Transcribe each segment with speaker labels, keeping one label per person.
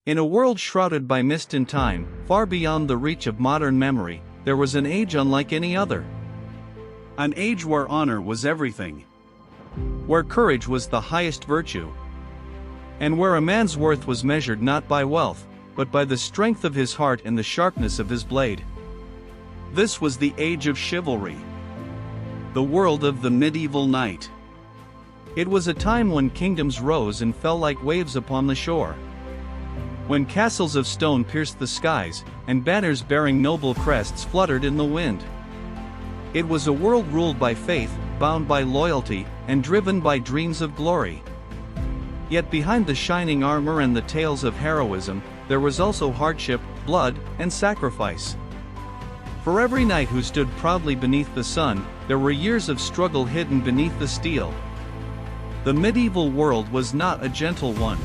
Speaker 1: In a world shrouded by mist and time, far beyond the reach of modern memory, there was an age unlike any other. An age where honor was everything. Where courage was the highest virtue. And where a man's worth was measured not by wealth, but by the strength of his heart and the sharpness of his blade. This was the age of chivalry. The world of the medieval knight. It was a time when kingdoms rose and fell like waves upon the shore. When castles of stone pierced the skies, and banners bearing noble crests fluttered in the wind. It was a world ruled by faith, bound by loyalty, and driven by dreams of glory. Yet behind the shining armor and the tales of heroism, there was also hardship, blood, and sacrifice. For every knight who stood proudly beneath the sun, there were years of struggle hidden beneath the steel. The medieval world was not a gentle one.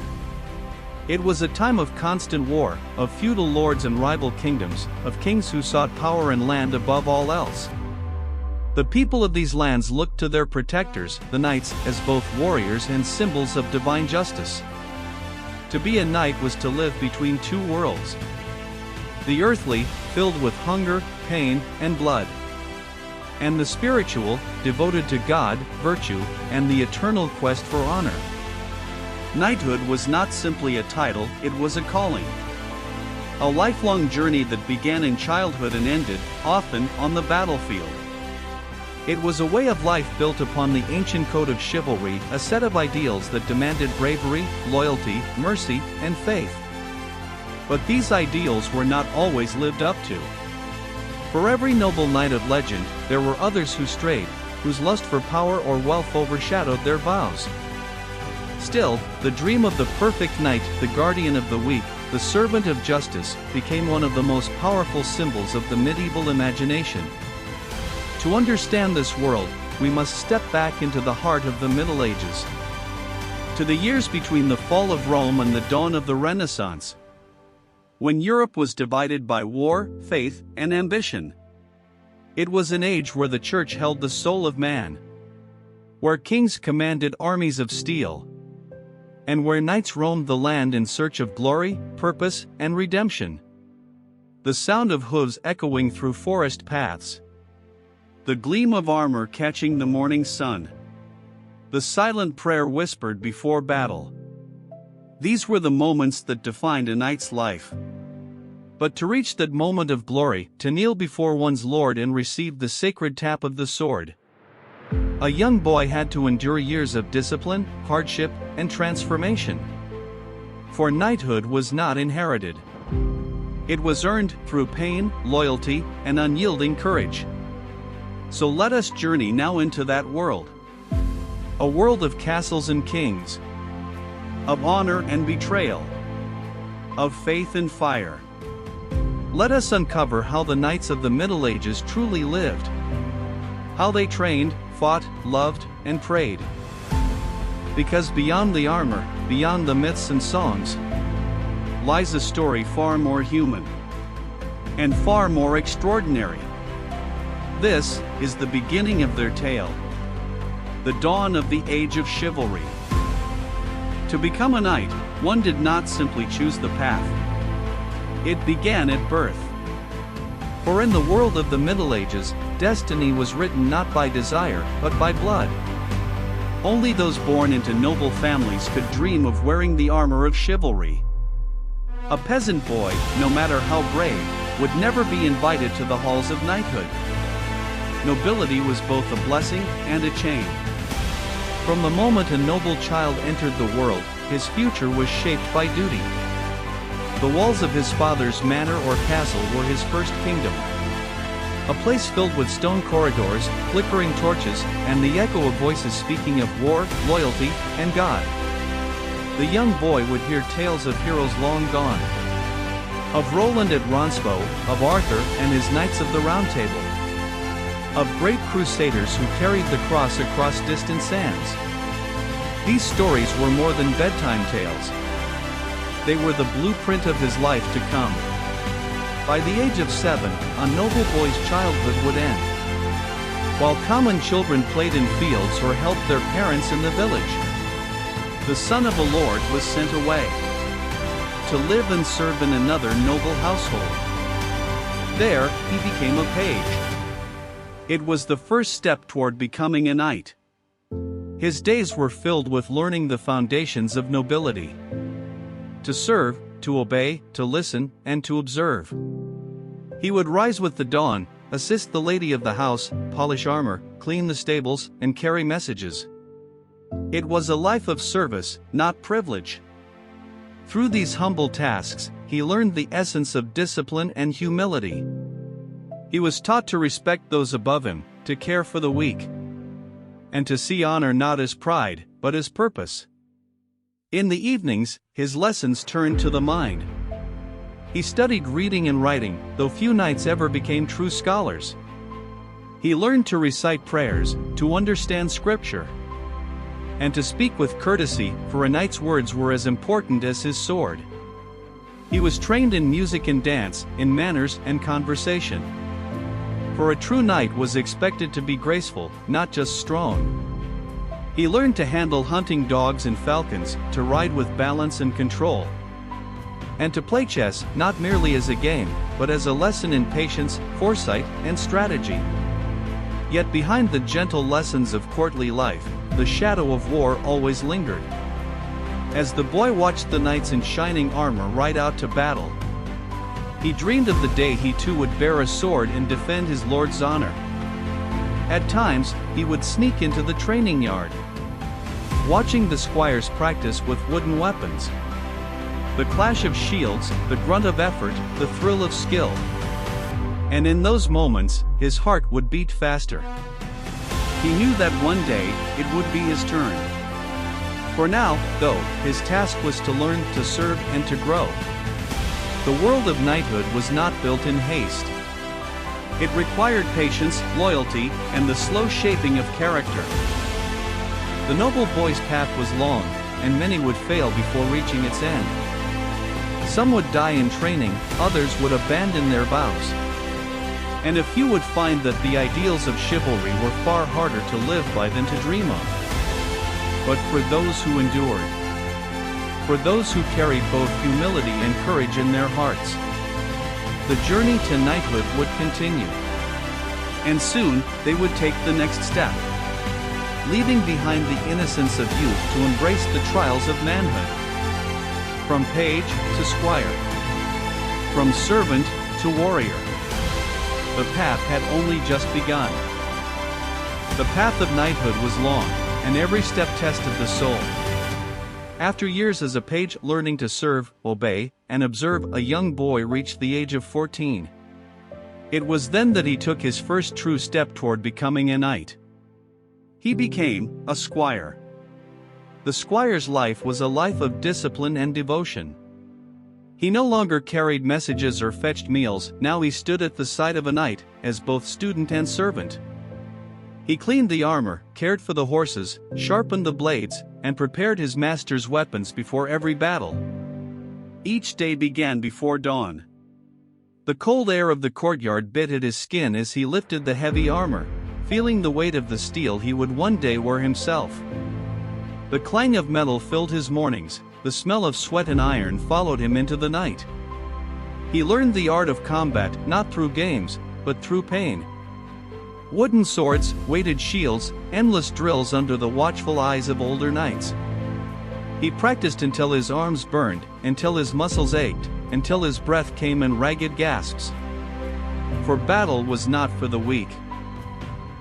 Speaker 1: It was a time of constant war, of feudal lords and rival kingdoms, of kings who sought power and land above all else. The people of these lands looked to their protectors, the knights, as both warriors and symbols of divine justice. To be a knight was to live between two worlds. The earthly, filled with hunger, pain, and blood. And the spiritual, devoted to God, virtue, and the eternal quest for honor. Knighthood was not simply a title, it was a calling. A lifelong journey that began in childhood and ended, often, on the battlefield. It was a way of life built upon the ancient code of chivalry, a set of ideals that demanded bravery, loyalty, mercy, and faith. But these ideals were not always lived up to. For every noble knight of legend, there were others who strayed, whose lust for power or wealth overshadowed their vows. Still, the dream of the perfect knight, the guardian of the weak, the servant of justice, became one of the most powerful symbols of the medieval imagination. To understand this world, we must step back into the heart of the Middle Ages. To the years between the fall of Rome and the dawn of the Renaissance. When Europe was divided by war, faith, and ambition. It was an age where the church held the soul of man. Where kings commanded armies of steel. And where knights roamed the land in search of glory, purpose, and redemption. The sound of hooves echoing through forest paths. The gleam of armor catching the morning sun. The silent prayer whispered before battle. These were the moments that defined a knight's life. But to reach that moment of glory, to kneel before one's lord and receive the sacred tap of the sword, a young boy had to endure years of discipline, hardship, and transformation. For knighthood was not inherited. It was earned through pain, loyalty, and unyielding courage. So let us journey now into that world. A world of castles and kings. Of honor and betrayal. Of faith and fire. Let us uncover how the knights of the Middle Ages truly lived. How they trained, fought, loved, and prayed. Because beyond the armor, beyond the myths and songs, lies a story far more human. And far more extraordinary. This is the beginning of their tale. The dawn of the age of chivalry. To become a knight, one did not simply choose the path. It began at birth. For in the world of the Middle Ages, destiny was written not by desire, but by blood. Only those born into noble families could dream of wearing the armor of chivalry. A peasant boy, no matter how brave, would never be invited to the halls of knighthood. Nobility was both a blessing and a chain. From the moment a noble child entered the world, his future was shaped by duty. The walls of his father's manor or castle were his first kingdom. A place filled with stone corridors, flickering torches, and the echo of voices speaking of war, loyalty, and God. The young boy would hear tales of heroes long gone. Of Roland at Roncesvalles, of Arthur and his Knights of the Round Table. Of great crusaders who carried the cross across distant sands. These stories were more than bedtime tales. They were the blueprint of his life to come. By the age of 7, a noble boy's childhood would end. While common children played in fields or helped their parents in the village, the son of a lord was sent away. to live and serve in another noble household. There, he became a page. It was the first step toward becoming a knight. His days were filled with learning the foundations of nobility. To serve, to obey, to listen, and to observe. He would rise with the dawn, assist the lady of the house, polish armor, clean the stables, and carry messages. It was a life of service, not privilege. Through these humble tasks, he learned the essence of discipline and humility. He was taught to respect those above him, to care for the weak, and to see honor not as pride, but as purpose. In the evenings, his lessons turned to the mind. He studied reading and writing, though few knights ever became true scholars. He learned to recite prayers, to understand scripture, and to speak with courtesy, for a knight's words were as important as his sword. He was trained in music and dance, in manners and conversation. For a true knight was expected to be graceful, not just strong. He learned to handle hunting dogs and falcons, to ride with balance and control, and to play chess not merely as a game, but as a lesson in patience, foresight, and strategy. Yet behind the gentle lessons of courtly life, the shadow of war always lingered. As the boy watched the knights in shining armor ride out to battle, he dreamed of the day he too would bear a sword and defend his lord's honor. At times, he would sneak into the training yard, watching the squires practice with wooden weapons. The clash of shields, the grunt of effort, the thrill of skill. And in those moments, his heart would beat faster. He knew that one day, it would be his turn. For now, though, his task was to learn, to serve, and to grow. The world of knighthood was not built in haste. It required patience, loyalty, and the slow shaping of character. The noble boy's path was long, and many would fail before reaching its end. Some would die in training, others would abandon their vows. And a few would find that the ideals of chivalry were far harder to live by than to dream of. But for those who endured, for those who carried both humility and courage in their hearts, the journey to knighthood would continue. And soon, they would take the next step, leaving behind the innocence of youth to embrace the trials of manhood. From page to squire, from servant to warrior, the path had only just begun. The path of knighthood was long, and every step tested the soul. After years as a page learning to serve, obey, and observe, a young boy reached the age of 14. It was then that he took his first true step toward becoming a knight. He became a squire. The squire's life was a life of discipline and devotion. He no longer carried messages or fetched meals, now he stood at the side of a knight, as both student and servant. He cleaned the armor, cared for the horses, sharpened the blades, and prepared his master's weapons before every battle. Each day began before dawn. The cold air of the courtyard bit at his skin as he lifted the heavy armor, feeling the weight of the steel he would one day wear himself. The clang of metal filled his mornings, the smell of sweat and iron followed him into the night. He learned the art of combat not through games, but through pain. Wooden swords, weighted shields, endless drills under the watchful eyes of older knights. He practiced until his arms burned, until his muscles ached, until his breath came in ragged gasps. For battle was not for the weak.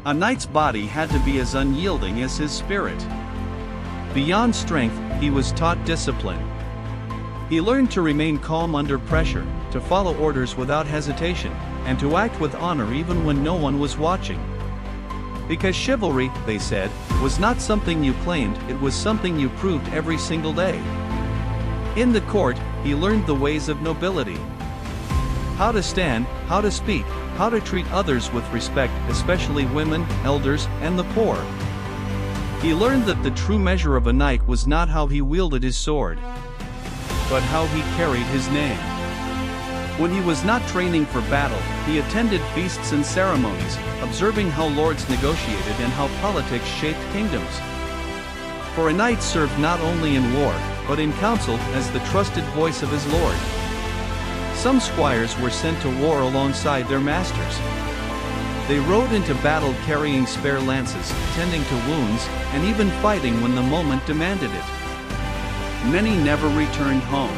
Speaker 1: A knight's body had to be as unyielding as his spirit. Beyond strength, he was taught discipline. He learned to remain calm under pressure, to follow orders without hesitation, and to act with honor even when no one was watching. Because chivalry, they said, was not something you claimed, it was something you proved every single day. In the court, he learned the ways of nobility. How to stand, how to speak, how to treat others with respect, especially women, elders, and the poor. He learned that the true measure of a knight was not how he wielded his sword, but how he carried his name. When he was not training for battle, he attended feasts and ceremonies, observing how lords negotiated and how politics shaped kingdoms. For a knight served not only in war, but in council as the trusted voice of his lord. Some squires were sent to war alongside their masters. They rode into battle carrying spare lances, tending to wounds, and even fighting when the moment demanded it. Many never returned home.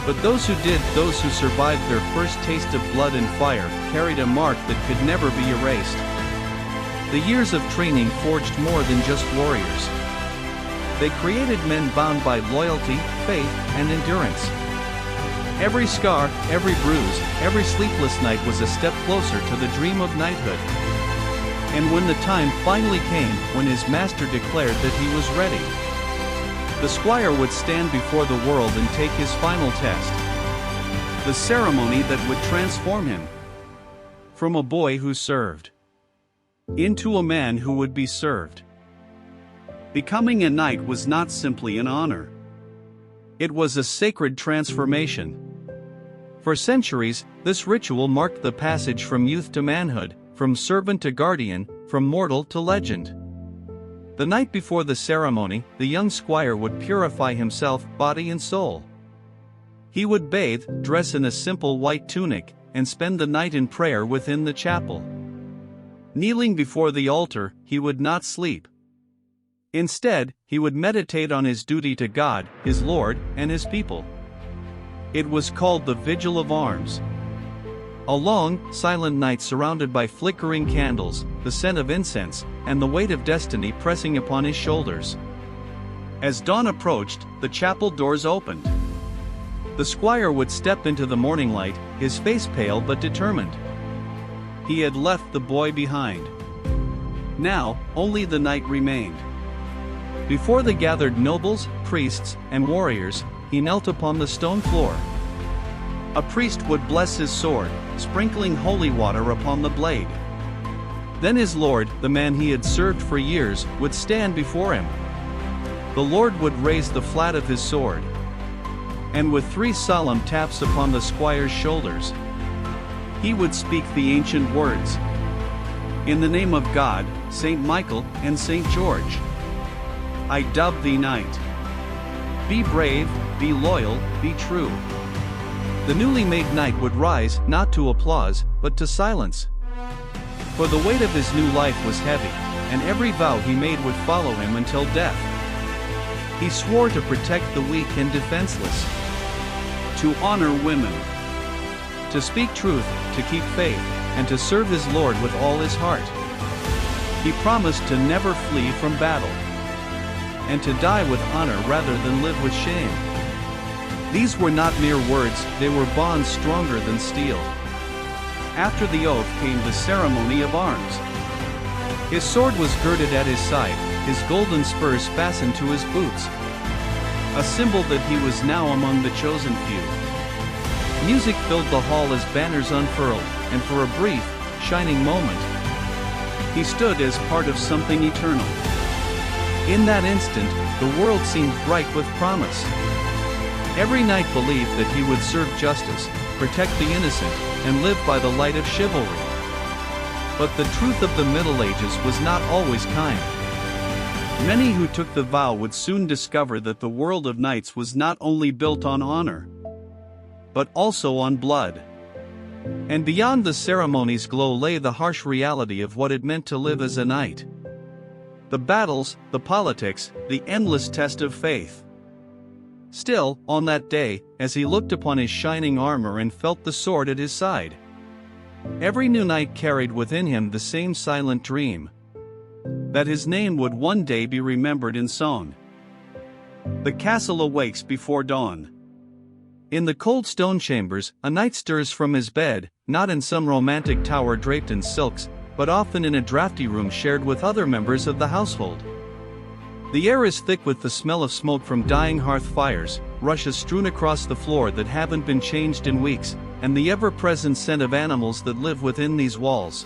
Speaker 1: But those who did, those who survived their first taste of blood and fire, carried a mark that could never be erased. The years of training forged more than just warriors. They created men bound by loyalty, faith, and endurance. Every scar, every bruise, every sleepless night was a step closer to the dream of knighthood. And when the time finally came, when his master declared that he was ready, the squire would stand before the world and take his final test. The ceremony that would transform him from a boy who served into a man who would be served. Becoming a knight was not simply an honor. It was a sacred transformation. For centuries, this ritual marked the passage from youth to manhood, from servant to guardian, from mortal to legend. The night before the ceremony, the young squire would purify himself, body and soul. He would bathe, dress in a simple white tunic, and spend the night in prayer within the chapel. Kneeling before the altar, he would not sleep. Instead, he would meditate on his duty to God, his Lord, and his people. It was called the Vigil of Arms. A long, silent night surrounded by flickering candles, the scent of incense, and the weight of destiny pressing upon his shoulders. As dawn approached, the chapel doors opened. The squire would step into the morning light, his face pale but determined. He had left the boy behind. Now, only the knight remained. Before the gathered nobles, priests, and warriors, he knelt upon the stone floor. A priest would bless his sword, sprinkling holy water upon the blade. Then his lord, the man he had served for years, would stand before him. The lord would raise the flat of his sword, and with 3 solemn taps upon the squire's shoulders, he would speak the ancient words. In the name of God, Saint Michael, and Saint George, I dub thee knight. Be brave, be loyal, be true. The newly made knight would rise, not to applause, but to silence. For the weight of his new life was heavy, and every vow he made would follow him until death. He swore to protect the weak and defenseless, to honor women, to speak truth, to keep faith, and to serve his Lord with all his heart. He promised to never flee from battle, and to die with honor rather than live with shame. These were not mere words, they were bonds stronger than steel. After the oath came the ceremony of arms. His sword was girded at his side, his golden spurs fastened to his boots, a symbol that he was now among the chosen few. Music filled the hall as banners unfurled, and for a brief, shining moment, he stood as part of something eternal. In that instant, the world seemed bright with promise. Every knight believed that he would serve justice, protect the innocent, and live by the light of chivalry. But the truth of the Middle Ages was not always kind. Many who took the vow would soon discover that the world of knights was not only built on honor, but also on blood. And beyond the ceremony's glow lay the harsh reality of what it meant to live as a knight. The battles, the politics, the endless test of faith. Still, on that day, as he looked upon his shining armor and felt the sword at his side, every new knight carried within him the same silent dream, that his name would one day be remembered in song. The castle awakes before dawn. In the cold stone chambers, a knight stirs from his bed, not in some romantic tower draped in silks, but often in a drafty room shared with other members of the household. The air is thick with the smell of smoke from dying hearth fires, rushes strewn across the floor that haven't been changed in weeks, and the ever-present scent of animals that live within these walls.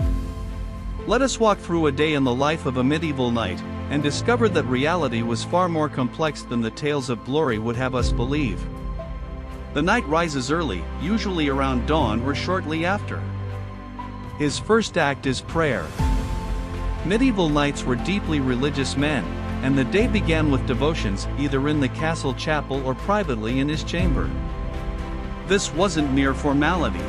Speaker 1: Let us walk through a day in the life of a medieval knight, and discover that reality was far more complex than the tales of glory would have us believe. The knight rises early, usually around dawn or shortly after. His first act is prayer. Medieval knights were deeply religious men, and the day began with devotions either in the castle chapel or privately in his chamber. This wasn't mere formality.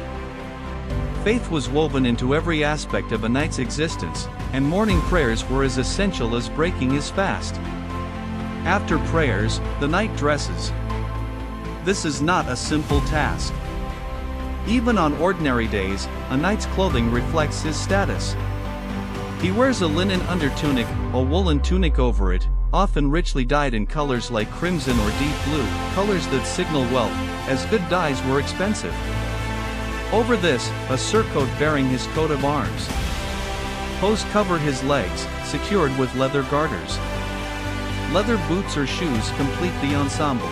Speaker 1: Faith was woven into every aspect of a knight's existence, and morning prayers were as essential as breaking his fast. After prayers, the knight dresses. This is not a simple task. Even on ordinary days, a knight's clothing reflects his status. He wears a linen undertunic, a woolen tunic over it, often richly dyed in colors like crimson or deep blue, colors that signal wealth, as good dyes were expensive. Over this, a surcoat bearing his coat of arms. Hose covered his legs, secured with leather garters. Leather boots or shoes complete the ensemble.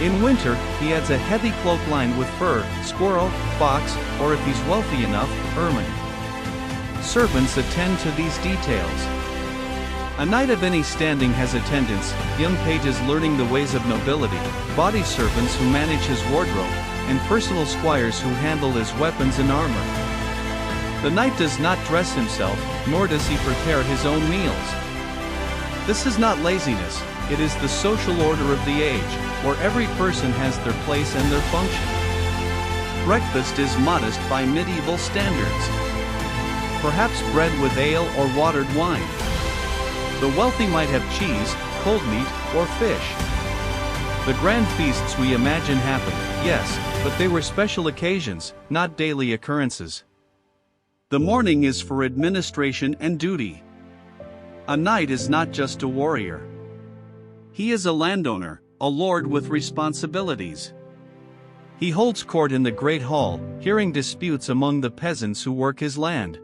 Speaker 1: In winter, he adds a heavy cloak lined with fur, squirrel, fox, or if he's wealthy enough, ermine. Servants attend to these details. A knight of any standing has attendants, young pages learning the ways of nobility, body servants who manage his wardrobe, and personal squires who handle his weapons and armor. The knight does not dress himself, nor does he prepare his own meals. This is not laziness, it is the social order of the age, where every person has their place and their function. Breakfast is modest by medieval standards. Perhaps bread with ale or watered wine. The wealthy might have cheese, cold meat, or fish. The grand feasts we imagine happened, yes, but they were special occasions, not daily occurrences. The morning is for administration and duty. A knight is not just a warrior. He is a landowner, a lord with responsibilities. He holds court in the great hall, hearing disputes among the peasants who work his land.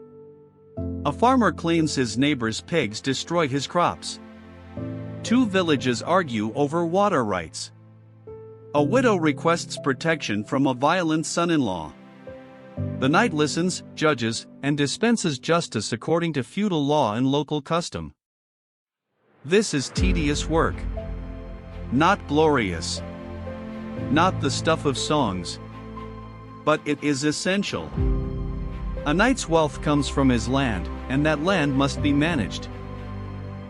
Speaker 1: A farmer claims his neighbor's pigs destroy his crops. Two villages argue over water rights. A widow requests protection from a violent son-in-law. The knight listens, judges, and dispenses justice according to feudal law and local custom. This is tedious work. Not glorious. Not the stuff of songs. But it is essential. A knight's wealth comes from his land, and that land must be managed.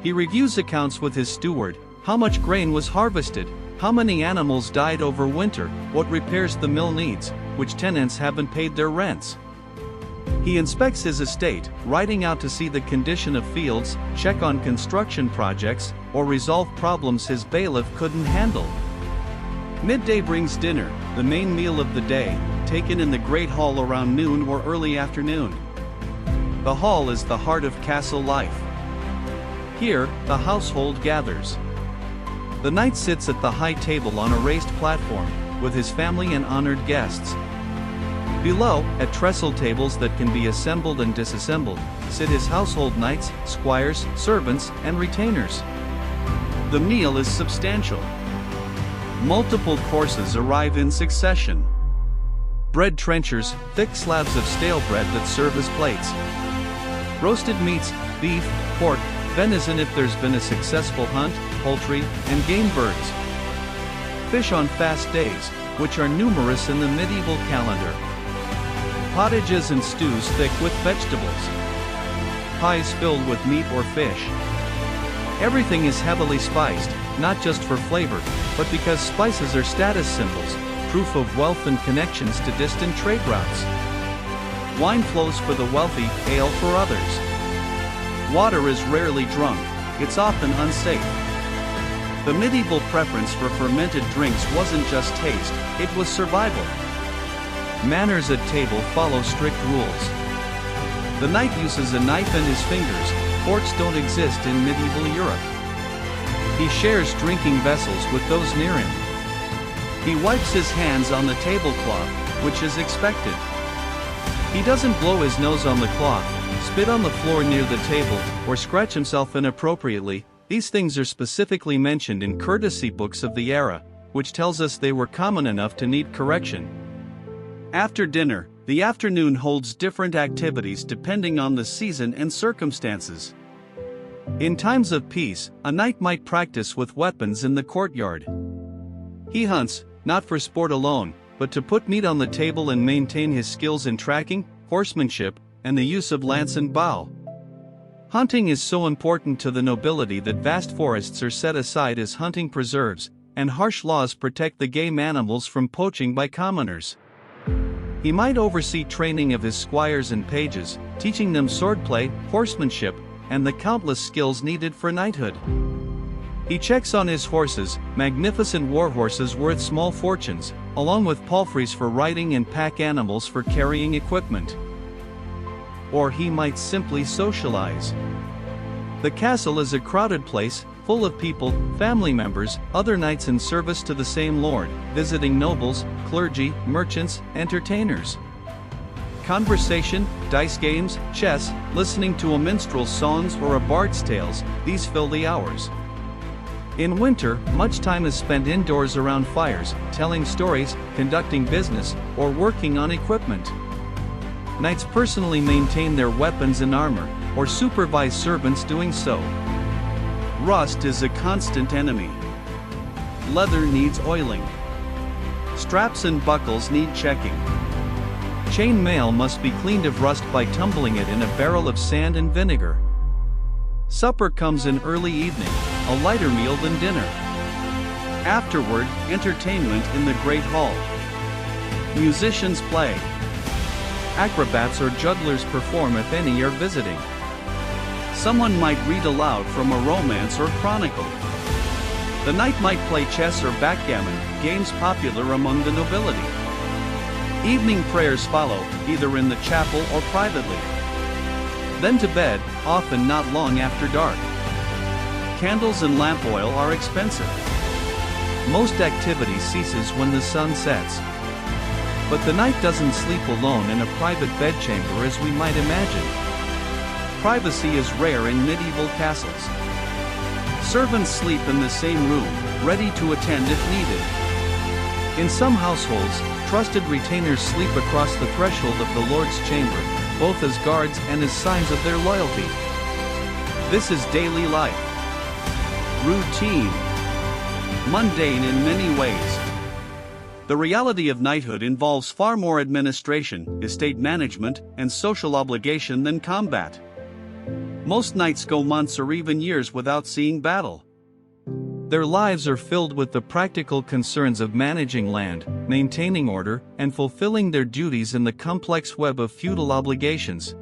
Speaker 1: He reviews accounts with his steward, how much grain was harvested, how many animals died over winter, what repairs the mill needs, which tenants haven't paid their rents. He inspects his estate, riding out to see the condition of fields, check on construction projects, or resolve problems his bailiff couldn't handle. Midday brings dinner, the main meal of the day, taken in the great hall around noon or early afternoon. The hall is the heart of castle life. Here, the household gathers. The knight sits at the high table on a raised platform, with his family and honored guests. Below, at trestle tables that can be assembled and disassembled, sit his household knights, squires, servants, and retainers. The meal is substantial. Multiple courses arrive in succession. Bread trenchers, thick slabs of stale bread that serve as plates. Roasted meats, beef, pork, venison if there's been a successful hunt, poultry, and game birds. Fish on fast days, which are numerous in the medieval calendar. Pottages and stews thick with vegetables. Pies filled with meat or fish. Everything is heavily spiced, not just for flavor, but because spices are status symbols, proof of wealth and connections to distant trade routes. Wine flows for the wealthy, ale for others. Water is rarely drunk, it's often unsafe. The medieval preference for fermented drinks wasn't just taste, it was survival. Manners at table follow strict rules. The knight uses a knife and his fingers, forks don't exist in medieval Europe. He shares drinking vessels with those near him. He wipes his hands on the tablecloth, which is expected. He doesn't blow his nose on the cloth, spit on the floor near the table, or scratch himself inappropriately. These things are specifically mentioned in courtesy books of the era, which tells us they were common enough to need correction. After dinner, the afternoon holds different activities depending on the season and circumstances. In times of peace, a knight might practice with weapons in the courtyard. He hunts, not for sport alone, but to put meat on the table and maintain his skills in tracking, horsemanship, and the use of lance and bow. Hunting is so important to the nobility that vast forests are set aside as hunting preserves, and harsh laws protect the game animals from poaching by commoners. He might oversee training of his squires and pages, teaching them swordplay, horsemanship, and the countless skills needed for knighthood. He checks on his horses, magnificent warhorses worth small fortunes, along with palfreys for riding and pack animals for carrying equipment. Or he might simply socialize. The castle is a crowded place, full of people, family members, other knights in service to the same lord, visiting nobles, clergy, merchants, entertainers. Conversation, dice games, chess, listening to a minstrel's songs or a bard's tales, these fill the hours. In winter, much time is spent indoors around fires, telling stories, conducting business, or working on equipment. Knights personally maintain their weapons and armor, or supervise servants doing so. Rust is a constant enemy. Leather needs oiling. Straps and buckles need checking. Chain mail must be cleaned of rust by tumbling it in a barrel of sand and vinegar. Supper comes in early evening, a lighter meal than dinner. Afterward, entertainment in the Great Hall. Musicians play. Acrobats or jugglers perform if any are visiting. Someone might read aloud from a romance or chronicle. The knight might play chess or backgammon, games popular among the nobility. Evening prayers follow, either in the chapel or privately. Then to bed, often not long after dark. Candles and lamp oil are expensive. Most activity ceases when the sun sets. But the knight doesn't sleep alone in a private bedchamber as we might imagine. Privacy is rare in medieval castles. Servants sleep in the same room, ready to attend if needed. In some households, trusted retainers sleep across the threshold of the Lord's chamber, both as guards and as signs of their loyalty. This is daily life. Routine. Mundane in many ways. The reality of knighthood involves far more administration, estate management, and social obligation than combat. Most knights go months or even years without seeing battle. Their lives are filled with the practical concerns of managing land, maintaining order, and fulfilling their duties in the complex web of feudal obligations.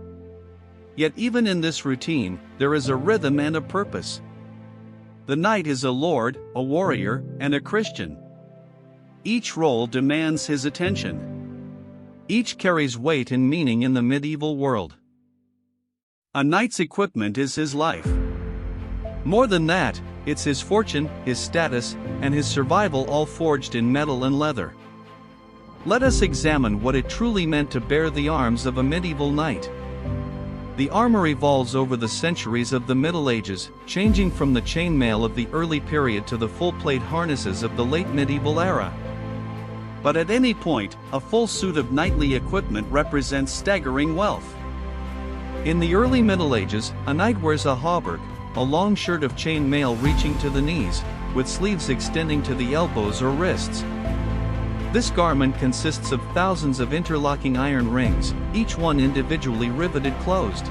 Speaker 1: Yet even in this routine, there is a rhythm and a purpose. The knight is a lord, a warrior, and a Christian. Each role demands his attention. Each carries weight and meaning in the medieval world. A knight's equipment is his life. More than that, it's his fortune, his status, and his survival, all forged in metal and leather. Let us examine what it truly meant to bear the arms of a medieval knight. The armor evolves over the centuries of the Middle Ages, changing from the chainmail of the early period to the full-plate harnesses of the late medieval era. But at any point, a full suit of knightly equipment represents staggering wealth. In the early Middle Ages, a knight wears a hauberk, a long shirt of chain mail reaching to the knees, with sleeves extending to the elbows or wrists. This garment consists of thousands of interlocking iron rings, each one individually riveted closed.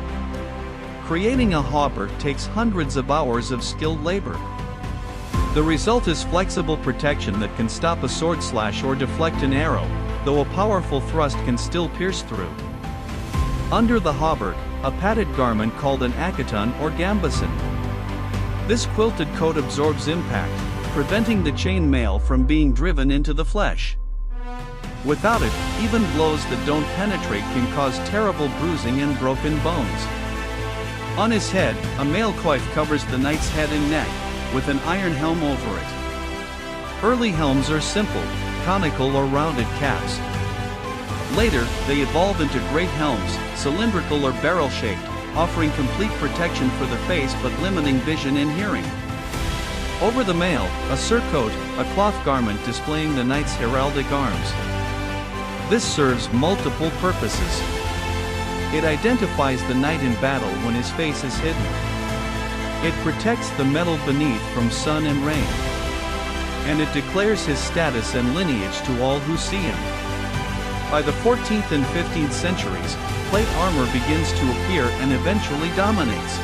Speaker 1: Creating a hauberk takes hundreds of hours of skilled labor. The result is flexible protection that can stop a sword slash or deflect an arrow, though a powerful thrust can still pierce through. Under the hauberk, a padded garment called an accaton or gambeson. This quilted coat absorbs impact, preventing the chain mail from being driven into the flesh. Without it, even blows that don't penetrate can cause terrible bruising and broken bones. On his head, a mail coif covers the knight's head and neck, with an iron helm over it. Early helms are simple, conical or rounded caps. Later, they evolve into great helms, cylindrical or barrel-shaped, offering complete protection for the face but limiting vision and hearing. Over the mail, a surcoat, a cloth garment displaying the knight's heraldic arms. This serves multiple purposes. It identifies the knight in battle when his face is hidden. It protects the metal beneath from sun and rain. And it declares his status and lineage to all who see him. By the 14th and 15th centuries, plate armor begins to appear and eventually dominates.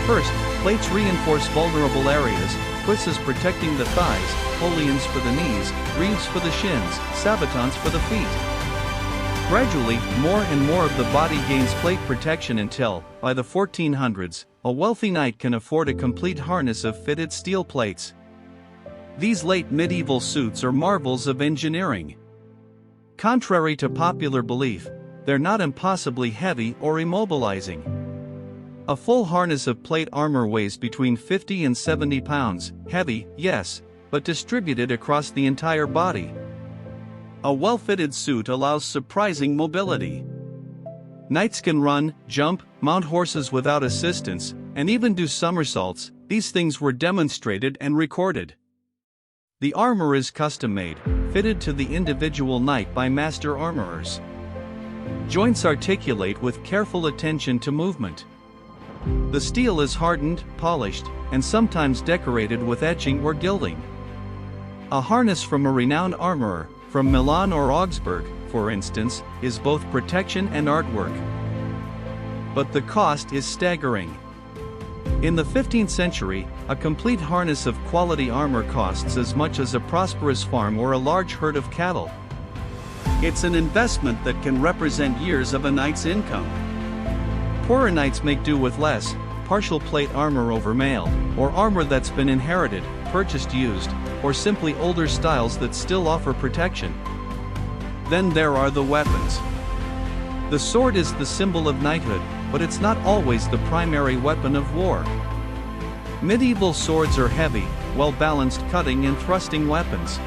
Speaker 1: First, plates reinforce vulnerable areas, cuisses protecting the thighs, polions for the knees, greaves for the shins, sabatons for the feet. Gradually, more and more of the body gains plate protection until, by the 1400s, a wealthy knight can afford a complete harness of fitted steel plates. These late medieval suits are marvels of engineering. Contrary to popular belief, they're not impossibly heavy or immobilizing. A full harness of plate armor weighs between 50 and 70 pounds, heavy, yes, but distributed across the entire body. A well-fitted suit allows surprising mobility. Knights can run, jump, mount horses without assistance, and even do somersaults. These things were demonstrated and recorded. The armor is custom-made, fitted to the individual knight by master armorers. Joints articulate with careful attention to movement. The steel is hardened, polished, and sometimes decorated with etching or gilding. A harness from a renowned armorer, from Milan or Augsburg, for instance, is both protection and artwork. But the cost is staggering. In the 15th century, a complete harness of quality armor costs as much as a prosperous farm or a large herd of cattle. It's an investment that can represent years of a knight's income. Poorer knights make do with less, partial plate armor over mail, or armor that's been inherited, purchased used, or simply older styles that still offer protection. Then there are the weapons. The sword is the symbol of knighthood, but it's not always the primary weapon of war. Medieval swords are heavy, well-balanced cutting and thrusting weapons.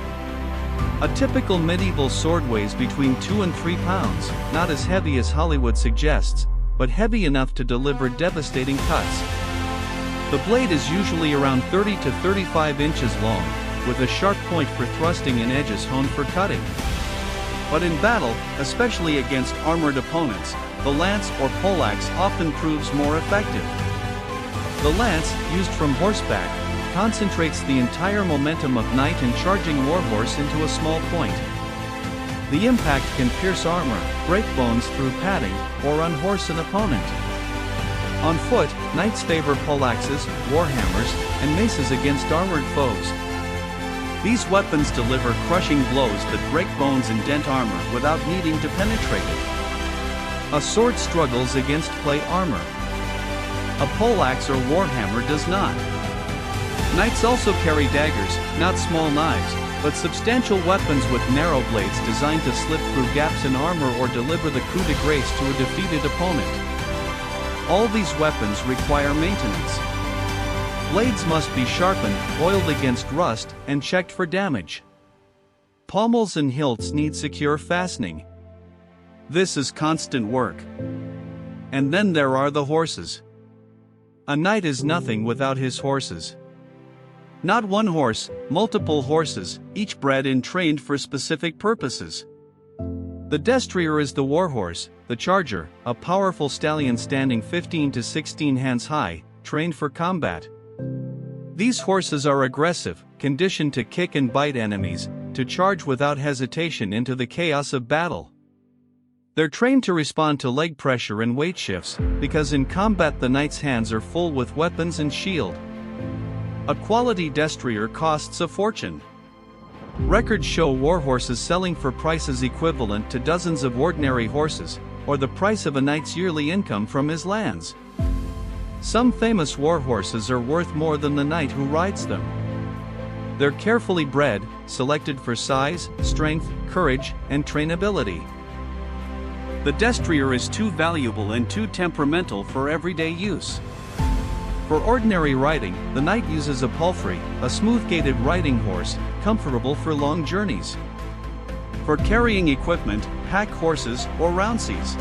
Speaker 1: A typical medieval sword weighs between 2 and 3 pounds, not as heavy as Hollywood suggests, but heavy enough to deliver devastating cuts. The blade is usually around 30 to 35 inches long, with a sharp point for thrusting and edges honed for cutting. But in battle, especially against armored opponents, the lance or poleaxe often proves more effective. The lance, used from horseback, concentrates the entire momentum of knight and charging warhorse into a small point. The impact can pierce armor, break bones through padding, or unhorse an opponent. On foot, knights favor poleaxes, warhammers, and maces against armored foes. These weapons deliver crushing blows that break bones and dent armor without needing to penetrate it. A sword struggles against plate armor. A poleaxe or warhammer does not. Knights also carry daggers, not small knives, but substantial weapons with narrow blades designed to slip through gaps in armor or deliver the coup de grace to a defeated opponent. All these weapons require maintenance. Blades must be sharpened, oiled against rust, and checked for damage. Pommels and hilts need secure fastening. This is constant work. And then there are the horses. A knight is nothing without his horses. Not one horse, multiple horses, each bred and trained for specific purposes. The destrier is the warhorse, the charger, a powerful stallion standing 15 to 16 hands high, trained for combat. These horses are aggressive, conditioned to kick and bite enemies, to charge without hesitation into the chaos of battle. They're trained to respond to leg pressure and weight shifts, because in combat the knight's hands are full with weapons and shield. A quality destrier costs a fortune. Records show warhorses selling for prices equivalent to dozens of ordinary horses, or the price of a knight's yearly income from his lands. Some famous warhorses are worth more than the knight who rides them. They're carefully bred, selected for size, strength, courage, and trainability. The destrier is too valuable and too temperamental for everyday use. For ordinary riding, the knight uses a palfrey, a smooth-gaited riding horse, comfortable for long journeys. For carrying equipment, pack horses or rounceys.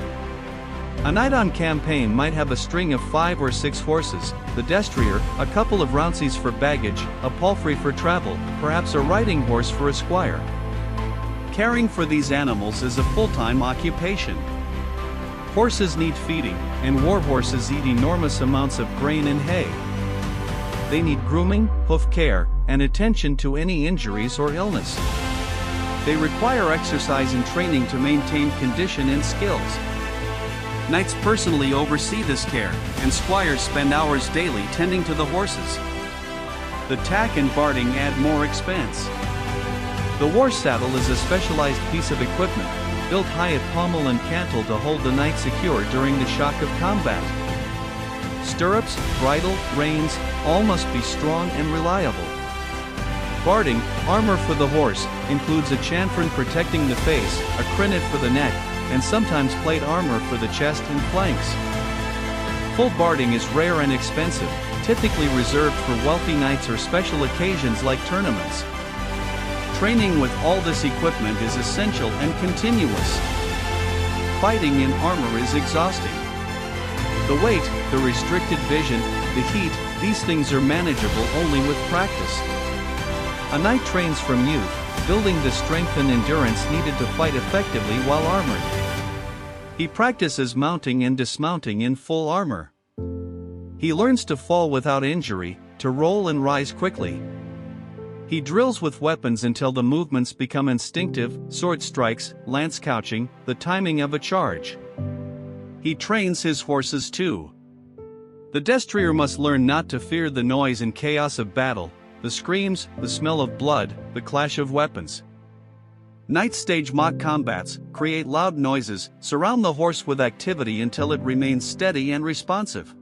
Speaker 1: A knight on campaign might have a string of 5 or 6 horses, the destrier, a couple of rounceys for baggage, a palfrey for travel, perhaps a riding horse for a squire. Caring for these animals is a full-time occupation. Horses need feeding, and warhorses eat enormous amounts of grain and hay. They need grooming, hoof care, and attention to any injuries or illness. They require exercise and training to maintain condition and skills. Knights personally oversee this care, and squires spend hours daily tending to the horses. The tack and barding add more expense. The war saddle is a specialized piece of equipment, built high at pommel and cantle to hold the knight secure during the shock of combat. Stirrups, bridle, reins, all must be strong and reliable. Barding, armor for the horse, includes a chanfron protecting the face, a crinnet for the neck, and sometimes plate armor for the chest and flanks. Full barding is rare and expensive, typically reserved for wealthy knights or special occasions like tournaments. Training with all this equipment is essential and continuous. Fighting in armor is exhausting. The weight, the restricted vision, the heat, these things are manageable only with practice. A knight trains from youth, building the strength and endurance needed to fight effectively while armored. He practices mounting and dismounting in full armor. He learns to fall without injury, to roll and rise quickly. He drills with weapons until the movements become instinctive, sword strikes, lance couching, the timing of a charge. He trains his horses too. The destrier must learn not to fear the noise and chaos of battle, the screams, the smell of blood, the clash of weapons. Knights stage mock combats, create loud noises, surround the horse with activity until it remains steady and responsive.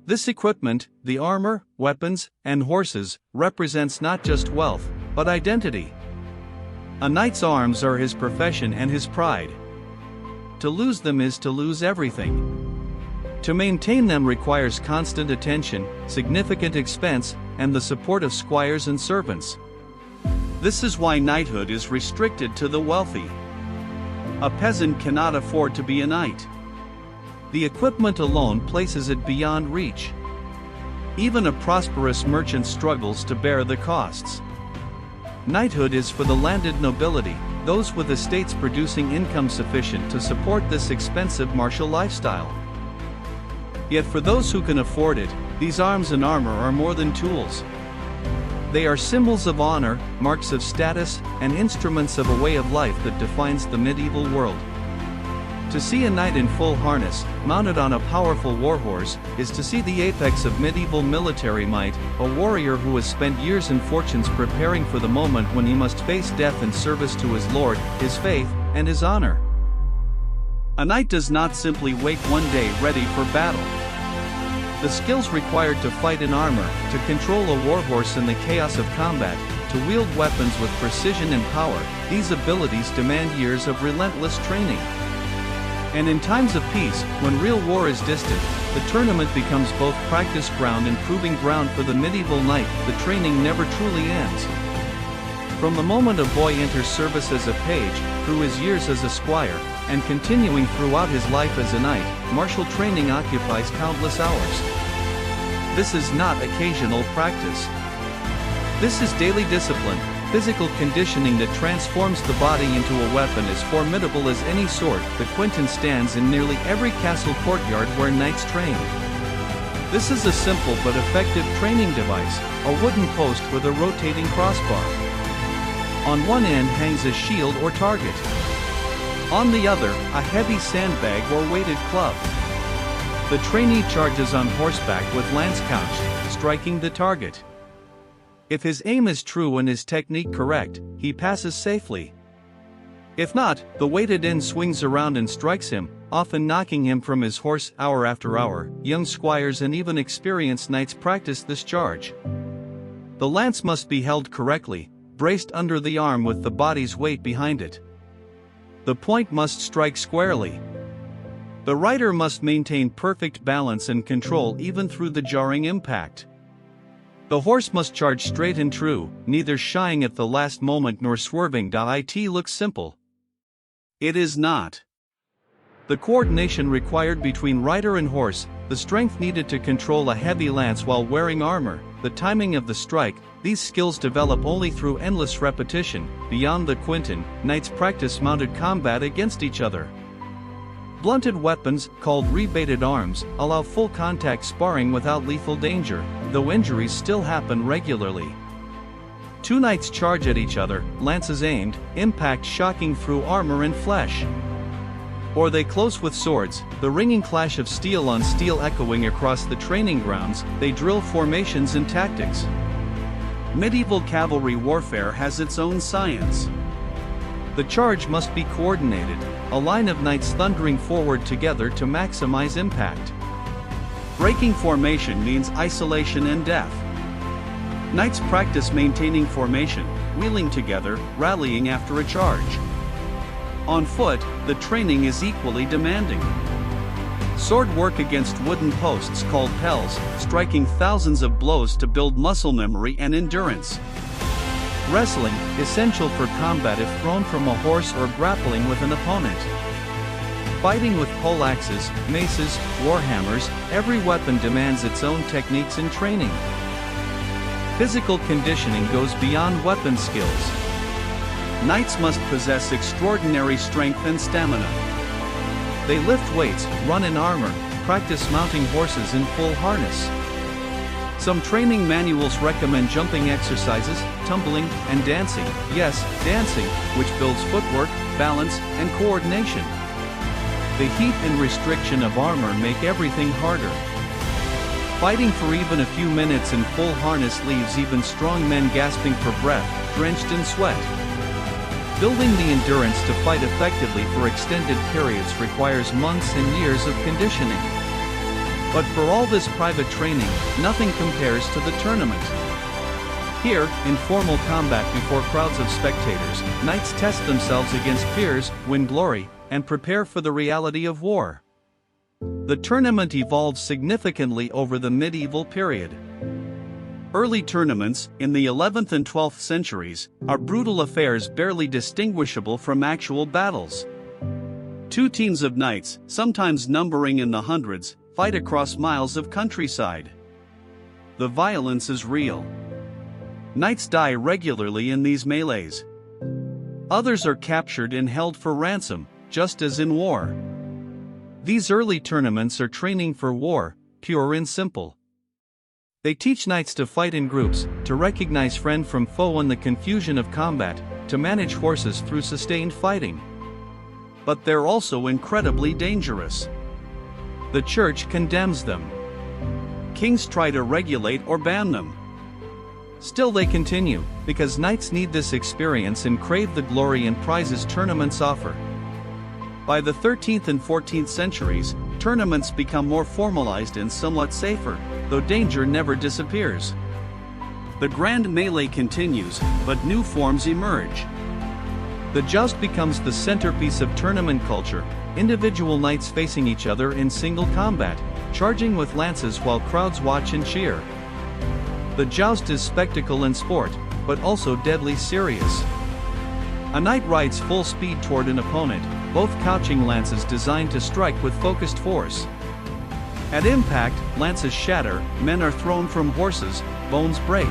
Speaker 1: This equipment, the armor, weapons, and horses, represents not just wealth, but identity. A knight's arms are his profession and his pride. To lose them is to lose everything. To maintain them requires constant attention, significant expense, and the support of squires and servants. This is why knighthood is restricted to the wealthy. A peasant cannot afford to be a knight. The equipment alone places it beyond reach. Even a prosperous merchant struggles to bear the costs. Knighthood is for the landed nobility, those with estates producing income sufficient to support this expensive martial lifestyle. Yet for those who can afford it, these arms and armor are more than tools. They are symbols of honor, marks of status, and instruments of a way of life that defines the medieval world. To see a knight in full harness, mounted on a powerful warhorse, is to see the apex of medieval military might, a warrior who has spent years and fortunes preparing for the moment when he must face death in service to his lord, his faith, and his honor. A knight does not simply wake one day ready for battle. The skills required to fight in armor, to control a warhorse in the chaos of combat, to wield weapons with precision and power, these abilities demand years of relentless training. And in times of peace, when real war is distant, the tournament becomes both practice ground and proving ground for the medieval knight. The training never truly ends. From the moment a boy enters service as a page, through his years as a squire, and continuing throughout his life as a knight, martial training occupies countless hours. This is not occasional practice. This is daily discipline, physical conditioning that transforms the body into a weapon as formidable as any sword. The quinton stands in nearly every castle courtyard where knights train. This is a simple but effective training device, a wooden post with a rotating crossbar. On one end hangs a shield or target. On the other, a heavy sandbag or weighted club. The trainee charges on horseback with lance couched, striking the target. If his aim is true and his technique correct, he passes safely. If not, the weighted end swings around and strikes him, often knocking him from his horse hour after hour. Young squires and even experienced knights practice this charge. The lance must be held correctly, braced under the arm with the body's weight behind it. The point must strike squarely. The rider must maintain perfect balance and control even through the jarring impact. The horse must charge straight and true, neither shying at the last moment nor swerving. It looks simple. It is not. The coordination required between rider and horse, the strength needed to control a heavy lance while wearing armor, the timing of the strike, these skills develop only through endless repetition. Beyond the quinton, knights practice mounted combat against each other. Blunted weapons, called rebaited arms, allow full contact sparring without lethal danger, though injuries still happen regularly. Two knights charge at each other, lances aimed, impact shocking through armor and flesh. Or they close with swords, the ringing clash of steel on steel echoing across the training grounds. They drill formations and tactics. Medieval cavalry warfare has its own science. The charge must be coordinated, a line of knights thundering forward together to maximize impact. Breaking formation means isolation and death. Knights practice maintaining formation, wheeling together, rallying after a charge. On foot, the training is equally demanding. Sword work against wooden posts called pels, striking thousands of blows to build muscle memory and endurance. Wrestling, essential for combat if thrown from a horse or grappling with an opponent. Fighting with poleaxes, maces, warhammers, every weapon demands its own techniques and training. Physical conditioning goes beyond weapon skills. Knights must possess extraordinary strength and stamina. They lift weights, run in armor, practice mounting horses in full harness. Some training manuals recommend jumping exercises, tumbling, and dancing. Yes, dancing, which builds footwork, balance, and coordination. The heat and restriction of armor make everything harder. Fighting for even a few minutes in full harness leaves even strong men gasping for breath, drenched in sweat. Building the endurance to fight effectively for extended periods requires months and years of conditioning. But for all this private training, nothing compares to the tournament. Here, in formal combat before crowds of spectators, knights test themselves against peers, win glory, and prepare for the reality of war. The tournament evolved significantly over the medieval period. Early tournaments, in the 11th and 12th centuries, are brutal affairs barely distinguishable from actual battles. Two teams of knights, sometimes numbering in the hundreds, fight across miles of countryside. The violence is real. Knights die regularly in these melees. Others are captured and held for ransom, just as in war. These early tournaments are training for war, pure and simple. They teach knights to fight in groups, to recognize friend from foe in the confusion of combat, to manage horses through sustained fighting. But they're also incredibly dangerous. The church condemns them. Kings try to regulate or ban them. Still they continue, because knights need this experience and crave the glory and prizes tournaments offer. By the 13th and 14th centuries, tournaments become more formalized and somewhat safer, though danger never disappears. The grand melee continues, but new forms emerge. The joust becomes the centerpiece of tournament culture, individual knights facing each other in single combat, charging with lances while crowds watch and cheer. The joust is spectacle and sport, but also deadly serious. A knight rides full speed toward an opponent, both couching lances designed to strike with focused force. At impact, lances shatter, men are thrown from horses, bones break.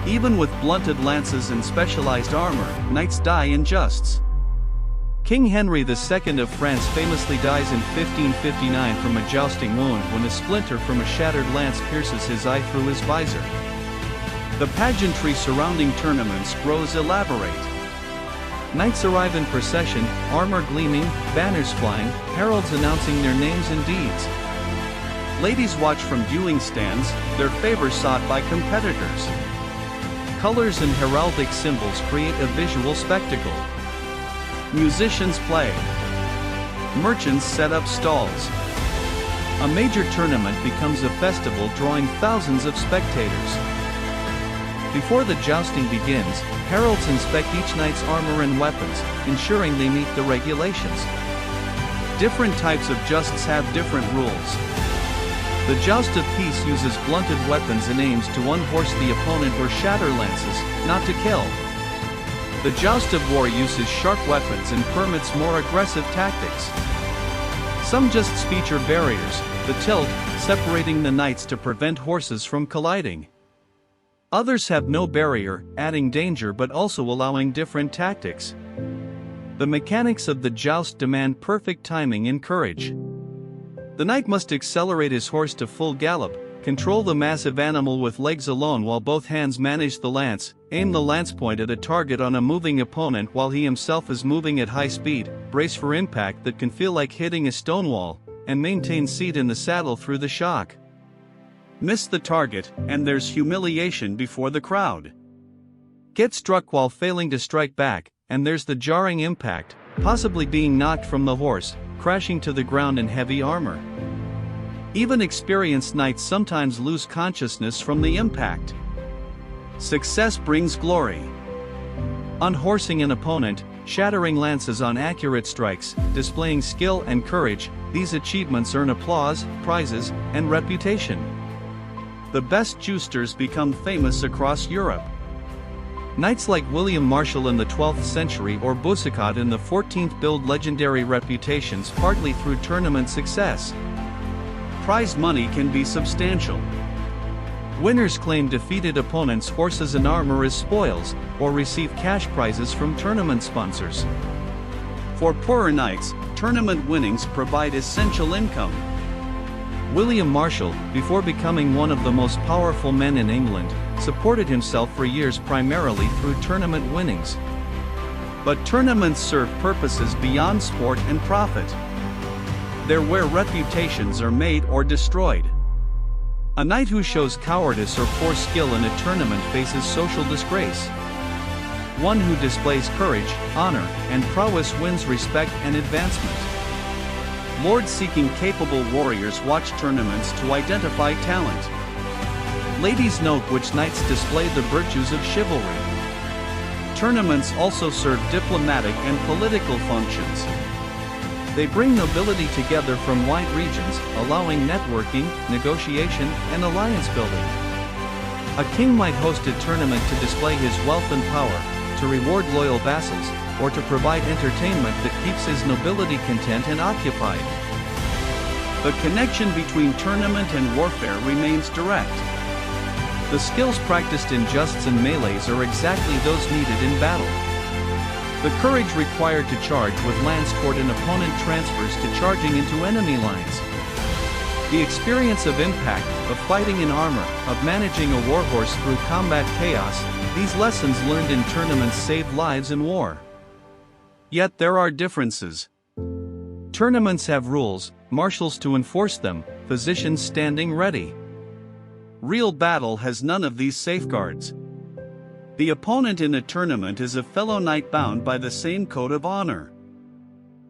Speaker 1: Even with blunted lances and specialized armor, knights die in jousts. King Henry II of France famously dies in 1559 from a jousting wound when a splinter from a shattered lance pierces his eye through his visor. The pageantry surrounding tournaments grows elaborate. Knights arrive in procession, armor gleaming, banners flying, heralds announcing their names and deeds. Ladies watch from viewing stands, their favor sought by competitors. Colors and heraldic symbols create a visual spectacle. Musicians play. Merchants set up stalls. A major tournament becomes a festival drawing thousands of spectators. Before the jousting begins, heralds inspect each knight's armor and weapons, ensuring they meet the regulations. Different types of jousts have different rules. The joust of peace uses blunted weapons and aims to unhorse the opponent or shatter lances, not to kill. The joust of war uses sharp weapons and permits more aggressive tactics. Some jousts feature barriers, the tilt, separating the knights to prevent horses from colliding. Others have no barrier, adding danger but also allowing different tactics. The mechanics of the joust demand perfect timing and courage. The knight must accelerate his horse to full gallop, control the massive animal with legs alone while both hands manage the lance, aim the lance point at a target on a moving opponent while he himself is moving at high speed, brace for impact that can feel like hitting a stone wall, and maintain seat in the saddle through the shock. Miss the target, and there's humiliation before the crowd. Get struck while failing to strike back, and there's the jarring impact, possibly being knocked from the horse, crashing to the ground in heavy armor. Even experienced knights sometimes lose consciousness from the impact. Success brings glory. Unhorsing an opponent, shattering lances on accurate strikes, displaying skill and courage, these achievements earn applause, prizes, and reputation. The best justers become famous across Europe. Knights like William Marshal in the 12th century or Boucicaut in the 14th build legendary reputations partly through tournament success. Prize money can be substantial. Winners claim defeated opponents' horses and armor as spoils, or receive cash prizes from tournament sponsors. For poorer knights, tournament winnings provide essential income. William Marshal, before becoming one of the most powerful men in England, supported himself for years primarily through tournament winnings. But tournaments serve purposes beyond sport and profit. They're where reputations are made or destroyed. A knight who shows cowardice or poor skill in a tournament faces social disgrace. One who displays courage, honor, and prowess wins respect and advancement. Lord-seeking capable warriors watch tournaments to identify talent. Ladies note which knights display the virtues of chivalry. Tournaments also serve diplomatic and political functions. They bring nobility together from wide regions, allowing networking, negotiation, and alliance building. A king might host a tournament to display his wealth and power, to reward loyal vassals, or to provide entertainment that keeps his nobility content and occupied. The connection between tournament and warfare remains direct. The skills practiced in justs and melees are exactly those needed in battle. The courage required to charge with lance toward an opponent transfers to charging into enemy lines. The experience of impact, of fighting in armor, of managing a warhorse through combat chaos, these lessons learned in tournaments saved lives in war. Yet there are differences. Tournaments have rules, marshals to enforce them, physicians standing ready. Real battle has none of these safeguards. The opponent in a tournament is a fellow knight bound by the same code of honor.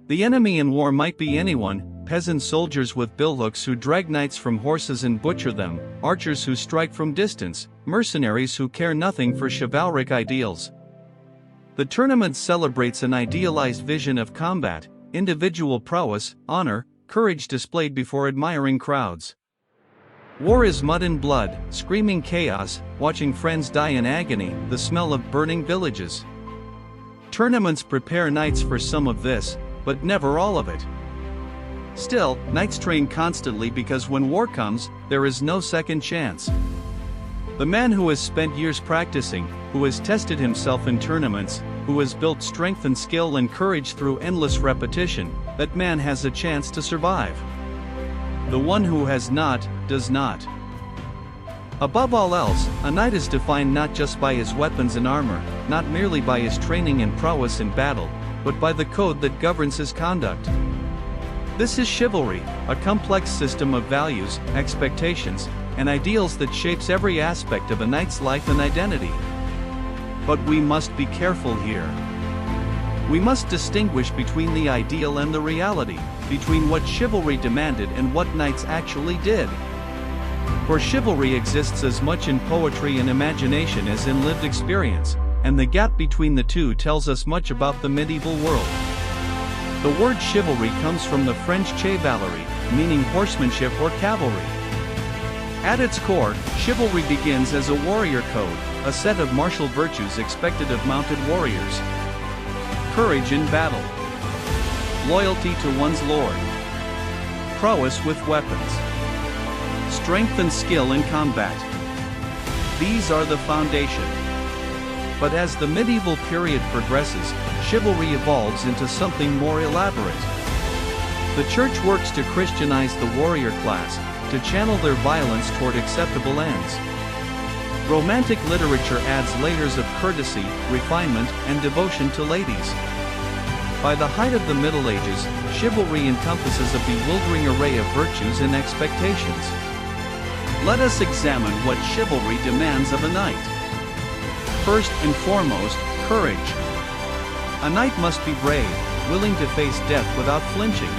Speaker 1: The enemy in war might be anyone: peasant soldiers with billhooks who drag knights from horses and butcher them, archers who strike from distance, mercenaries who care nothing for chivalric ideals. The tournament celebrates an idealized vision of combat, individual prowess, honor, courage displayed before admiring crowds. War is mud and blood, screaming chaos, watching friends die in agony, the smell of burning villages. Tournaments prepare knights for some of this, but never all of it. Still, knights train constantly because when war comes, there is no second chance. The man who has spent years practicing, who has tested himself in tournaments, who has built strength and skill and courage through endless repetition, that man has a chance to survive. The one who has not, does not. Above all else, a knight is defined not just by his weapons and armor, not merely by his training and prowess in battle, but by the code that governs his conduct. This is chivalry, a complex system of values, expectations, and ideals that shapes every aspect of a knight's life and identity. But we must be careful here. We must distinguish between the ideal and the reality, between what chivalry demanded and what knights actually did. For chivalry exists as much in poetry and imagination as in lived experience, and the gap between the two tells us much about the medieval world. The word chivalry comes from the French chevalerie, meaning horsemanship or cavalry. At its core, chivalry begins as a warrior code, a set of martial virtues expected of mounted warriors. Courage in battle. Loyalty to one's lord. Prowess with weapons. Strength and skill in combat. These are the foundation. But as the medieval period progresses, chivalry evolves into something more elaborate. The church works to Christianize the warrior class, to channel their violence toward acceptable ends. Romantic literature adds layers of courtesy, refinement, and devotion to ladies. By the height of the Middle Ages, chivalry encompasses a bewildering array of virtues and expectations. Let us examine what chivalry demands of a knight. First and foremost, courage. A knight must be brave, willing to face death without flinching.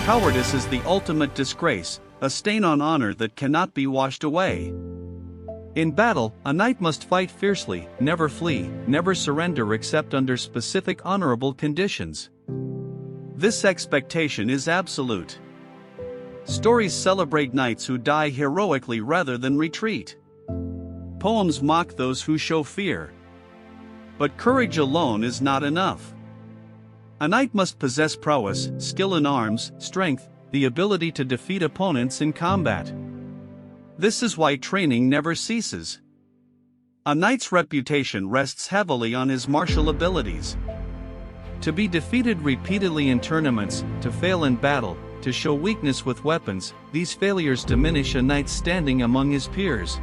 Speaker 1: Cowardice is the ultimate disgrace, a stain on honor that cannot be washed away. In battle, a knight must fight fiercely, never flee, never surrender except under specific honorable conditions. This expectation is absolute. Stories celebrate knights who die heroically rather than retreat. Poems mock those who show fear. But courage alone is not enough. A knight must possess prowess, skill in arms, strength, the ability to defeat opponents in combat. This is why training never ceases. A knight's reputation rests heavily on his martial abilities. To be defeated repeatedly in tournaments, to fail in battle, to show weakness with weapons, these failures diminish a knight's standing among his peers.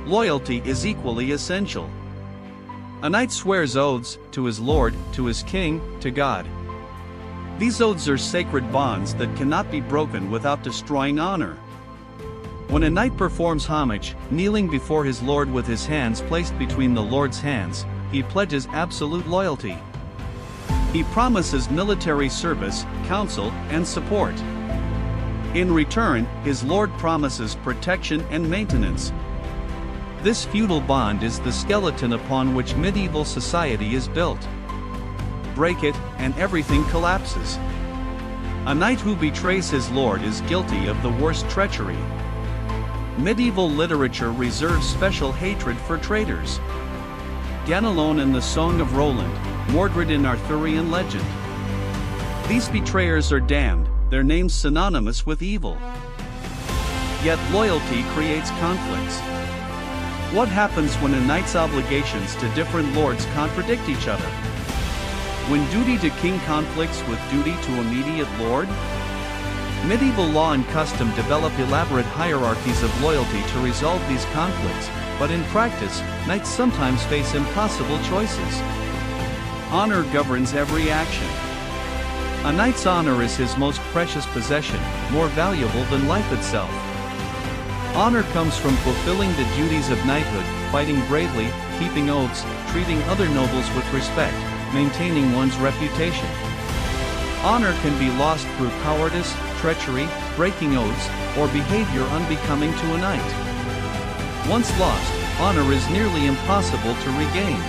Speaker 1: Loyalty is equally essential. A knight swears oaths, to his lord, to his king, to God. These oaths are sacred bonds that cannot be broken without destroying honor. When a knight performs homage, kneeling before his lord with his hands placed between the lord's hands, he pledges absolute loyalty. He promises military service, counsel, and support. In return, his lord promises protection and maintenance. This feudal bond is the skeleton upon which medieval society is built. Break it, and everything collapses. A knight who betrays his lord is guilty of the worst treachery. Medieval literature reserves special hatred for traitors. Ganelon in the Song of Roland, Mordred in Arthurian legend. These betrayers are damned, their names synonymous with evil. Yet loyalty creates conflicts. What happens when a knight's obligations to different lords contradict each other? When duty to king conflicts with duty to immediate lord? Medieval law and custom develop elaborate hierarchies of loyalty to resolve these conflicts, but in practice, knights sometimes face impossible choices. Honor governs every action. A knight's honor is his most precious possession, more valuable than life itself. Honor comes from fulfilling the duties of knighthood, fighting bravely, keeping oaths, treating other nobles with respect, maintaining one's reputation. Honor can be lost through cowardice, treachery, breaking oaths, or behavior unbecoming to a knight. Once lost, honor is nearly impossible to regain.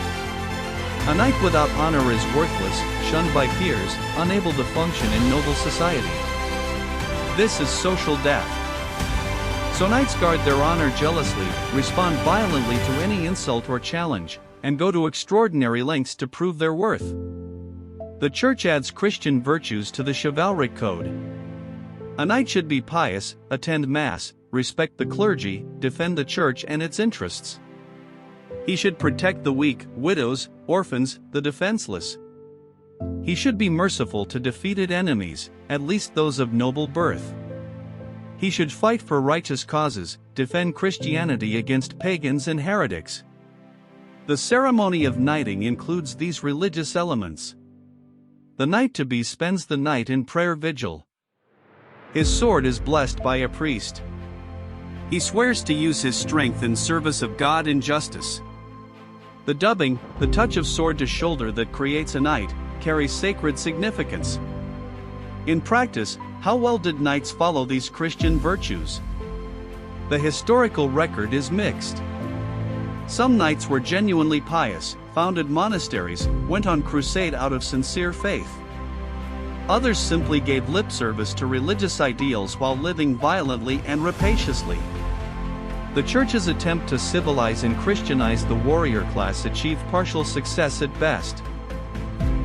Speaker 1: A knight without honor is worthless, shunned by peers, unable to function in noble society. This is social death. So knights guard their honor jealously, respond violently to any insult or challenge, and go to extraordinary lengths to prove their worth. The Church adds Christian virtues to the chivalric code. A knight should be pious, attend Mass, respect the clergy, defend the Church and its interests. He should protect the weak, widows, orphans, the defenseless. He should be merciful to defeated enemies, at least those of noble birth. He should fight for righteous causes, defend Christianity against pagans and heretics. The ceremony of knighting includes these religious elements. The knight-to-be spends the night in prayer vigil. His sword is blessed by a priest. He swears to use his strength in service of God and justice. The dubbing, the touch of sword to shoulder that creates a knight, carries sacred significance. In practice, how well did knights follow these Christian virtues? The historical record is mixed. Some knights were genuinely pious, founded monasteries, went on crusade out of sincere faith. Others simply gave lip service to religious ideals while living violently and rapaciously. The Church's attempt to civilize and Christianize the warrior class achieved partial success at best.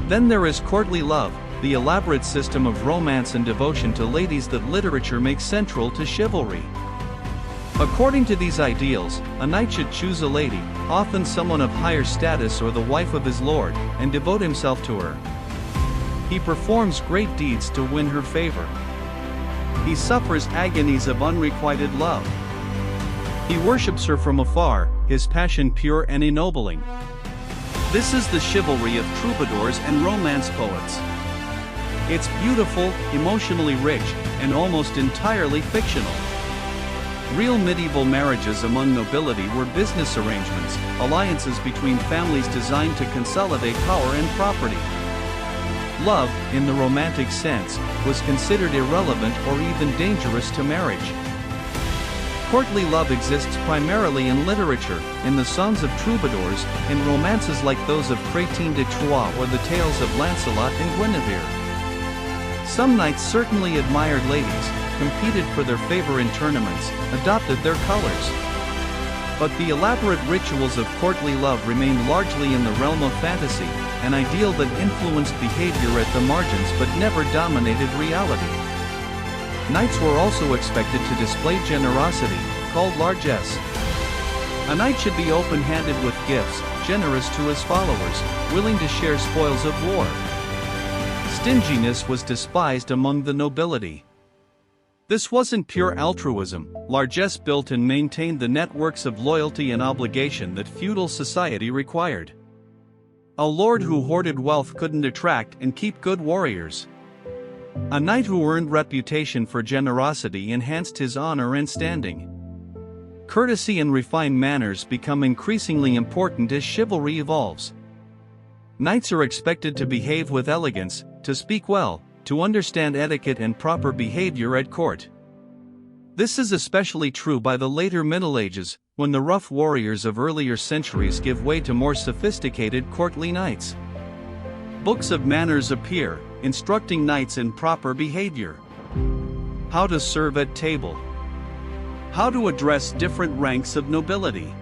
Speaker 1: Then there is courtly love, the elaborate system of romance and devotion to ladies that literature makes central to chivalry. According to these ideals, a knight should choose a lady, often someone of higher status or the wife of his lord, and devote himself to her. He performs great deeds to win her favor. he suffers agonies of unrequited love. He worships her from afar, his passion pure and ennobling. This is the chivalry of troubadours and romance poets. It's beautiful, emotionally rich, and almost entirely fictional. Real medieval marriages among nobility were business arrangements, alliances between families designed to consolidate power and property. Love, in the romantic sense, was considered irrelevant or even dangerous to marriage. Courtly love exists primarily in literature, in the songs of troubadours, in romances like those of Chrétien de Troyes or the tales of Lancelot and Guinevere. Some knights certainly admired ladies, competed for their favor in tournaments, adopted their colors. But the elaborate rituals of courtly love remained largely in the realm of fantasy, an ideal that influenced behavior at the margins but never dominated reality. Knights were also expected to display generosity, called largesse. A knight should be open-handed with gifts, generous to his followers, willing to share spoils of war. Stinginess was despised among the nobility. This wasn't pure altruism. Largesse built and maintained the networks of loyalty and obligation that feudal society required. A lord who hoarded wealth couldn't attract and keep good warriors. A knight who earned reputation for generosity enhanced his honor and standing. Courtesy and refined manners become increasingly important as chivalry evolves. Knights are expected to behave with elegance, to speak well, to understand etiquette and proper behavior at court. This is especially true by the later Middle Ages, when the rough warriors of earlier centuries give way to more sophisticated courtly knights. Books of manners appear, instructing knights in proper behavior. How to serve at table. How to address different ranks of nobility.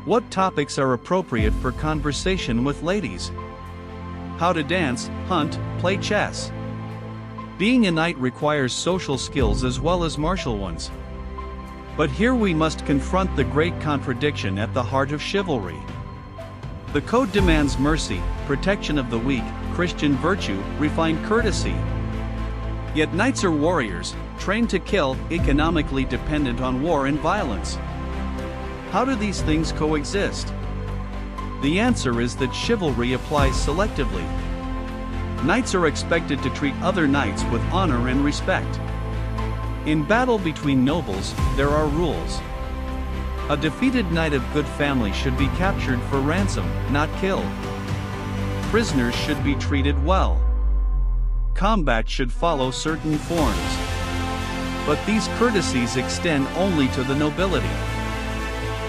Speaker 1: What topics are appropriate for conversation with ladies. How to dance, hunt, play chess. Being a knight requires social skills as well as martial ones. But here we must confront the great contradiction at the heart of chivalry. The code demands mercy, protection of the weak, Christian virtue, refined courtesy. Yet knights are warriors, trained to kill, economically dependent on war and violence. How do these things coexist? The answer is that chivalry applies selectively. Knights are expected to treat other knights with honor and respect. In battle between nobles, there are rules. A defeated knight of good family should be captured for ransom, not killed. Prisoners should be treated well. Combat should follow certain forms. But these courtesies extend only to the nobility.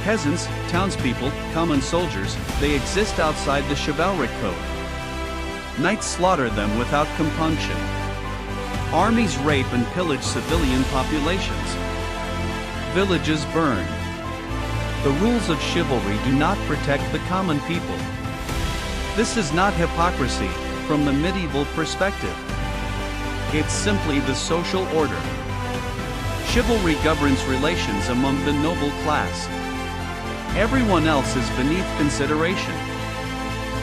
Speaker 1: Peasants, townspeople, common soldiers, they exist outside the chivalric code. Knights slaughter them without compunction. Armies rape and pillage civilian populations. Villages burn. The rules of chivalry do not protect the common people. This is not hypocrisy, from the medieval perspective. It's simply the social order. Chivalry governs relations among the noble class. Everyone else is beneath consideration.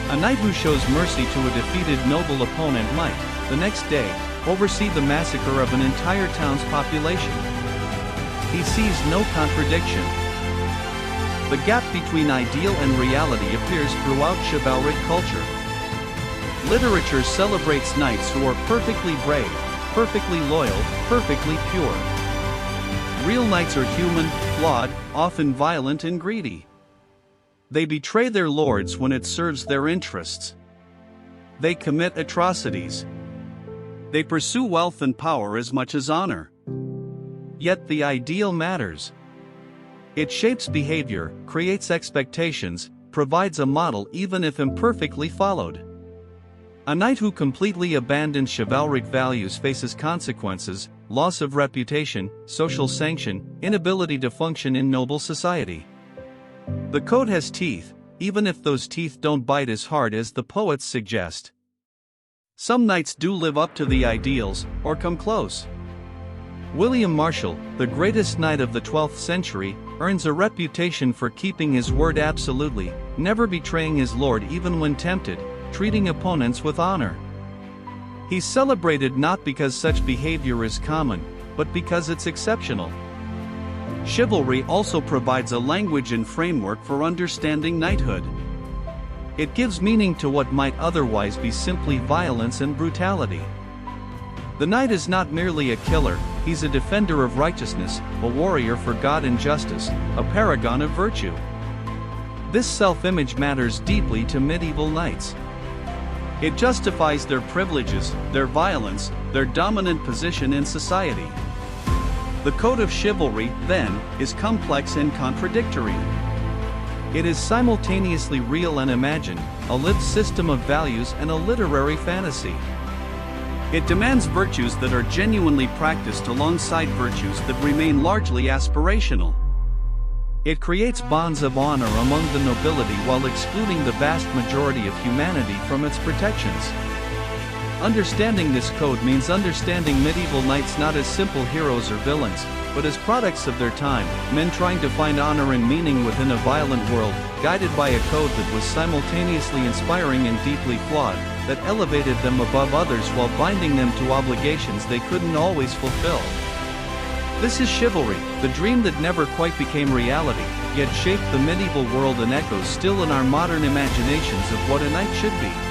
Speaker 1: A knight who shows mercy to a defeated noble opponent might, the next day, oversee the massacre of an entire town's population. He sees no contradiction. The gap between ideal and reality appears throughout chivalric culture. Literature celebrates knights who are perfectly brave, perfectly loyal, perfectly pure. Real knights are human, flawed, often violent and greedy. They betray their lords when it serves their interests. They commit atrocities. They pursue wealth and power as much as honor. Yet the ideal matters. It shapes behavior, creates expectations, provides a model even if imperfectly followed. A knight who completely abandons chivalric values faces consequences: loss of reputation, social sanction, inability to function in noble society. The code has teeth, even if those teeth don't bite as hard as the poets suggest. Some knights do live up to the ideals, or come close. William Marshall, the greatest knight of the 12th century, earns a reputation for keeping his word absolutely, never betraying his lord even when tempted, treating opponents with honor. He's celebrated not because such behavior is common, but because it's exceptional. Chivalry also provides a language and framework for understanding knighthood. It gives meaning to what might otherwise be simply violence and brutality. The knight is not merely a killer, he's a defender of righteousness, a warrior for God and justice, a paragon of virtue. This self-image matters deeply to medieval knights. It justifies their privileges, their violence, their dominant position in society. The code of chivalry, then, is complex and contradictory. It is simultaneously real and imagined, a lived system of values and a literary fantasy. It demands virtues that are genuinely practiced alongside virtues that remain largely aspirational. It creates bonds of honor among the nobility while excluding the vast majority of humanity from its protections. Understanding this code means understanding medieval knights not as simple heroes or villains, but as products of their time, men trying to find honor and meaning within a violent world, guided by a code that was simultaneously inspiring and deeply flawed, that elevated them above others while binding them to obligations they couldn't always fulfill. This is chivalry, the dream that never quite became reality, yet shaped the medieval world and echoes still in our modern imaginations of what a knight should be.